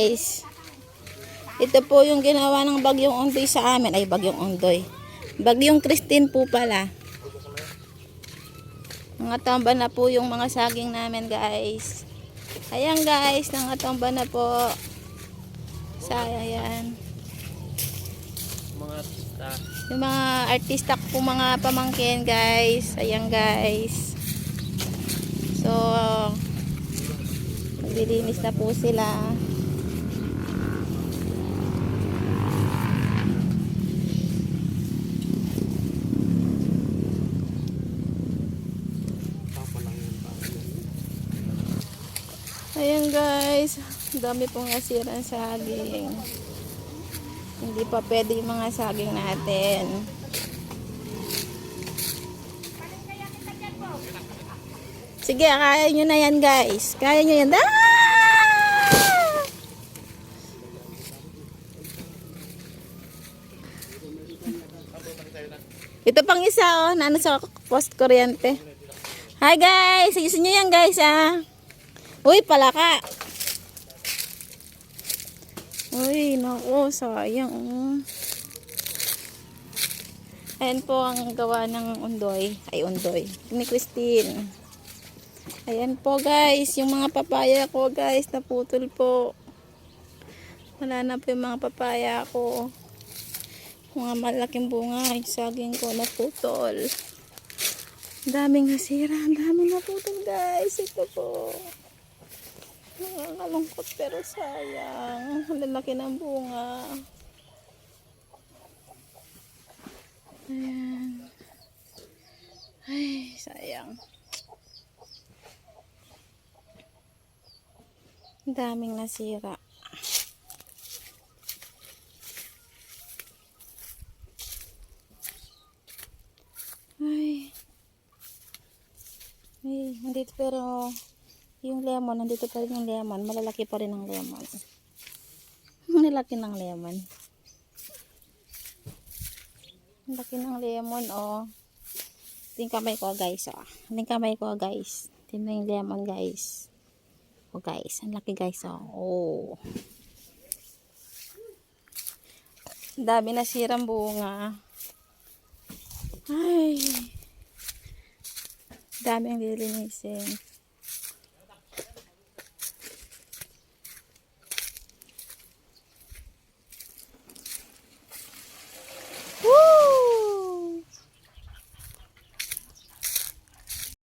guys. Ito po yung ginawa ng bagyong Ondoy sa amin. Ay, bagyong Ondoy. Bagyong Christine po pala. Nangatomba na po yung mga saging namin guys. Ayan guys, nangatomba na po. Ayan. Yung mga artista po, mga pamangkin guys. Ayan guys. So, maglilinis na po sila. Ayan guys, dami pong nasirang saging. Hindi pa pwede yung mga saging natin. Sige, kaya nyo na yan guys. Kaya nyo yan. Ito pang isa oh, na ano sa post kuryente. Hi guys, ayusin nyo yan guys ah. Uy, palaka. Uy, naku, sayang. Ayan po ang gawa ng Ondoy. Ay, Ondoy. Ni Christine. Ayan po guys, yung mga papaya ko guys, naputol po. Wala na po yung mga papaya ko. Mga malaking bunga, yung saging ko naputol. Daming nasira, daming naputol guys. Ito po. Nakakalungkot pero sayang. Ang lalaki ng bunga. Ayan. Ay, sayang. Ang daming nasira. Ay. Ay, nandito pero yung lemon, nandito pa rin yung lemon. Malalaki pa rin ang lemon. Malalaki ng lemon. Laki ng lemon, oh. Ito yung kamay ko, guys, oh. Ito yung kamay ko, guys. Ito yung lemon, guys. Oh, guys. Ang laki, guys, oh. Oh. Dami na sirang bunga. Ay. Dami ang lilinisin.